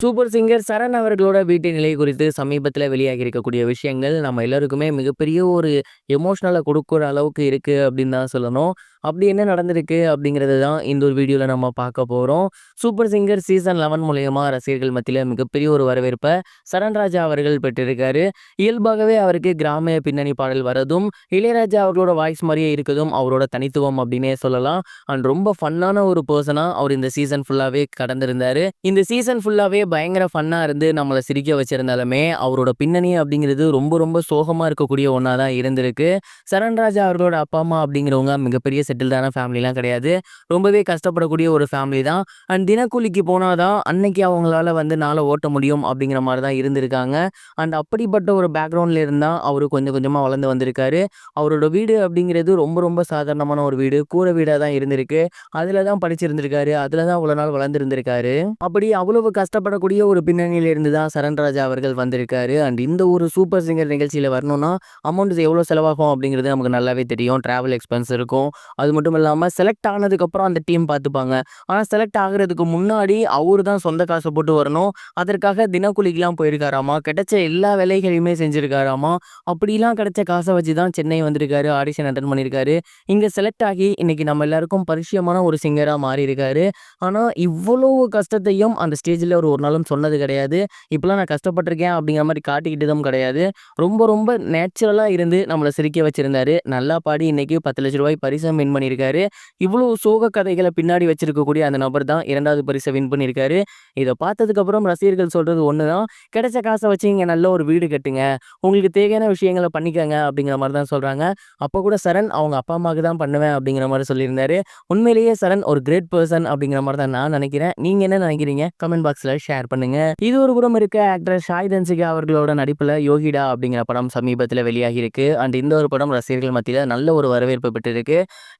Super singer சரண் அவர்களோட வீட்டு நிலை குறித்து சமீபத்தில வெளியாகி இருக்கக்கூடிய விஷயங்கள் நம்ம எல்லாருக்குமே மிகப்பெரிய ஒரு எமோஷனல குடுக்குற அளவுக்கு இருக்கு அப்படின்னு தான் சொல்லணும். அப்படி என்ன நடந்திருக்கு அப்படிங்கிறது தான் இந்த ஒரு வீடியோல நம்ம பார்க்க போறோம். சூப்பர் சிங்கர் சீசன் 11 மூலியமா ரசிகர்கள் மத்தியில மிகப்பெரிய ஒரு வரவேற்ப சரண் ராஜா அவர்கள் பெற்றிருக்காரு. இயல்பாகவே அவருக்கு கிராமிய பின்னணி பாடல் வரதும், இளையராஜா அவர்களோட வாய்ஸ் மாரியே இருக்கதும் அவரோட தனித்துவம் அப்படின்னே சொல்லலாம். அண்ட் ரொம்ப ஃபன்னான ஒரு பெர்சனா அவர் இந்த சீசன் ஃபுல்லாவே கடந்திருந்தாரு. இந்த சீசன் ஃபுல்லாவே பயங்கர ஃபன்னா இருந்து நம்மள சிரிக்க வச்சிருந்தாலுமே, அவரோட பின்னணி அப்படிங்கிறது ரொம்ப ரொம்ப சோகமா இருக்கக்கூடிய ஒண்ணா தான் இருந்திருக்கு. சரண் ராஜா அவர்களோட அப்பா, அம்மா அப்படிங்கிறவங்க மிகப்பெரிய செட்டில்டான ஃபேமிலிலாம் கிடையாது. ரொம்பவே கஷ்டப்படக்கூடிய ஒரு ஃபேமிலி தான். அண்ட் தினக்கூலிக்கு போனா தான் அன்னைக்கு அவங்களால வந்து நாள ஓட்ட முடியும் அப்படிங்கிற மாரி தான் இருந்திருக்காங்க. அண்ட் அப்படிப்பட்ட ஒரு பேக்ரவுண்ட்ல இருந்தா அவரு கொஞ்சம் கொஞ்சமா வளர்ந்து வந்திருக்காரு. அவரோட வீடு அப்படிங்கிறது ரொம்ப ரொம்ப சாதாரணமான ஒரு வீடு. கூரை வீடா தான் இருந்திருக்கு. அதுல தான் படிச்சிருந்திருக்காரு. அதுல தான் இவ்வளோ நாள் வளர்ந்திருந்திருக்காரு. அப்படி அவ்வளவு கஷ்டப்படக்கூடிய ஒரு பின்னணியில இருந்து தான் சரண் ராஜா அவர்கள் வந்திருக்காரு. அண்ட் இந்த ஒரு சூப்பர் சிங்கர் நிகழ்ச்சியில வரணும்னா, அமௌண்ட் எவ்வளோ செலவாகும் அப்படிங்கிறது நமக்கு நல்லாவே தெரியும். டிராவல் எக்ஸ்பென்ஸ் இருக்கும். அது மட்டும் இல்லாம செலக்ட் ஆனதுக்கப்புறம் அந்த டீம் பார்த்துப்பாங்க. ஆனா செலக்ட் ஆகுறதுக்கு முன்னாடி அவரு தான் சொந்த காச போட்டு வரணும். அதற்காக தினக்கூலிக்குலாம் போயிருக்காராமா. கிடைச்ச எல்லா வேலைகளையுமே செஞ்சிருக்காராமா. அப்படிலாம் கிடைச்ச காச வச்சு தான் சென்னை வந்திருக்காரு. ஆடிஷன் அட்டெண்ட் பண்ணியிருக்காரு. இங்க செலக்ட் ஆகி இன்னைக்கு நம்ம எல்லாருக்கும் பரிச்சயமான ஒரு சிங்கரா மாறியிருக்காரு. ஆனா இவ்வளோ கஷ்டத்தையும் அந்த ஸ்டேஜ்ல அவரு ஒரு நாளும் சொன்னது கிடையாது. இப்பலாம் நான் கஷ்டப்பட்டுருக்கேன் அப்படிங்கிற மாரி காட்டிக்கிட்டதும் கிடையாது. ரொம்ப ரொம்ப நேச்சுரலா இருந்து நம்மள சிரிக்க வச்சிருந்தாரு. நல்லா பாடி இன்னைக்கு ரூ. 10,00,000 பரிசும் வின் பண்ணியிருக்காரு. இவ்வளோ சோக கதைகள பின்னாடி வச்சிருக்கக்கூடிய அந்த நபர் தான் 2வது பரிச வின் பண்ணியிருக்காரு. இத பார்த்ததுக்கப்புறம் ரசிகர்கள் சொல்றது ஒண்ணு தான். கிடைச்ச காச வச்சு இங்க நல்ல ஒரு வீடு கட்டுங்க. உங்களுக்கு தேவையான விஷயங்கள பண்ணிக்கங்க அப்படிங்கிற மாரி தான் சொல்றாங்க. அப்ப கூட சரண் அவங்க அப்பா, அம்மாவுக்கு தான் பண்ணுவேன் அப்படிங்கிற மாரி சொல்லியிருந்தாரு. உண்மையிலேயே சரண் ஒரு கிரேட் பெர்சன் அப்படிங்கிற மாரி தான் நான் நினைக்கிறேன். நீங்க என்ன நினைக்கிறீங்க? கமெண்ட் பாக்ஸ்ல ஷேர் பண்ணுங்க. இது ஒரு புறம் இருக்க ஆக்டர் ஷாய் தன்சிகா அவர்களோட நடிப்புல யோகிடா அப்படிங்கிற படம் சமீபத்தில வெளியாகி இருக்கு. அண்ட் இந்த ஒரு படம் ரசிகர்கள் மத்தியில நல்ல ஒரு வரவேற்பு பெற்றிருக்கு.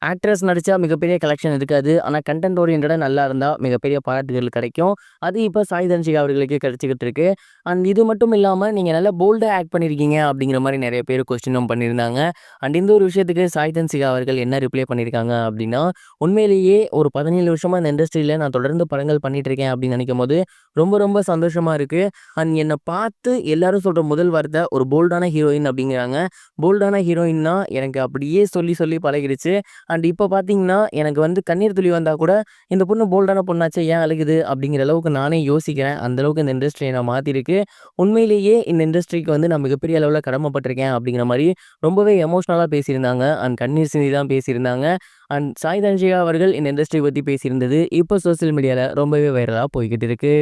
ஆக்ட்ரஸ் நடிச்சா மிகப்பெரிய கலெக்ஷன் இருக்காது. ஆனா கன்டென்ட் ஓரியன்டடா நல்லா இருந்தா மிகப்பெரிய பாராட்டுகள் கிடைக்கும். அது இப்ப சாய் தன்சிகா அவர்களுக்கு கிடைச்சுக்கிட்டு இருக்கு. அண்ட் இது மட்டும் இல்லாம நீங்க நல்லா போல்டா ஆக்ட் பண்ணியிருக்கீங்க அப்படிங்கிற மாரி நெறைய பேர் கொஸ்டினும் பண்ணியிருந்தாங்க. அண்ட் இந்த ஒரு விஷயத்துக்கு சாய் தன்சிகா அவர்கள் என்ன ரிப்ளை பண்ணியிருக்காங்க அப்படின்னா, உண்மையிலேயே ஒரு 17 வருஷமா இந்த இண்டஸ்ட்ரியில நான் தொடர்ந்து படங்கள் பண்ணிட்டு இருக்கேன் அப்படின்னு நினைக்கும்போது ரொம்ப ரொம்ப சந்தோஷமா இருக்கு. அண்ட் என்ன பார்த்து எல்லாரும் சொல்ற முதல் வார்த்தை ஒரு போல்டான ஹீரோயின் அப்படிங்கிறாங்க. போல்டான ஹீரோயின்னா எனக்கு அப்படியே சொல்லி சொல்லி பழகிடுச்சு. அண்ட் இப்போ பார்த்தீங்கன்னா எனக்கு வந்து கண்ணீர் துளி வந்தா கூட இந்த பொண்ணு போல்டான பொண்ணாச்சே ஏன் அழுகுது அப்படிங்கிற அளவுக்கு நானே யோசிக்கிறேன். அந்த அளவுக்கு இந்த இண்டஸ்ட்ரி என்ன மாத்திருக்கு. உண்மையிலேயே இந்த இண்டஸ்ட்ரிக்கு வந்து நான் மிகப்பெரிய அளவுல கடமைப்பட்டிருக்கேன் அப்படிங்கிற மாரி ரொம்பவே எமோஷனலா பேசியிருந்தாங்க. அண்ட் கண்ணீர் சிந்தி தான் பேசியிருந்தாங்க. அண்ட் சாய் தன்சிகா அவர்கள் இந்த இண்டஸ்ட்ரி பத்தி பேசியிருந்தது இப்போ சோசியல் மீடியால ரொம்பவே வைரலா போய்க்கிட்டு இருக்கு.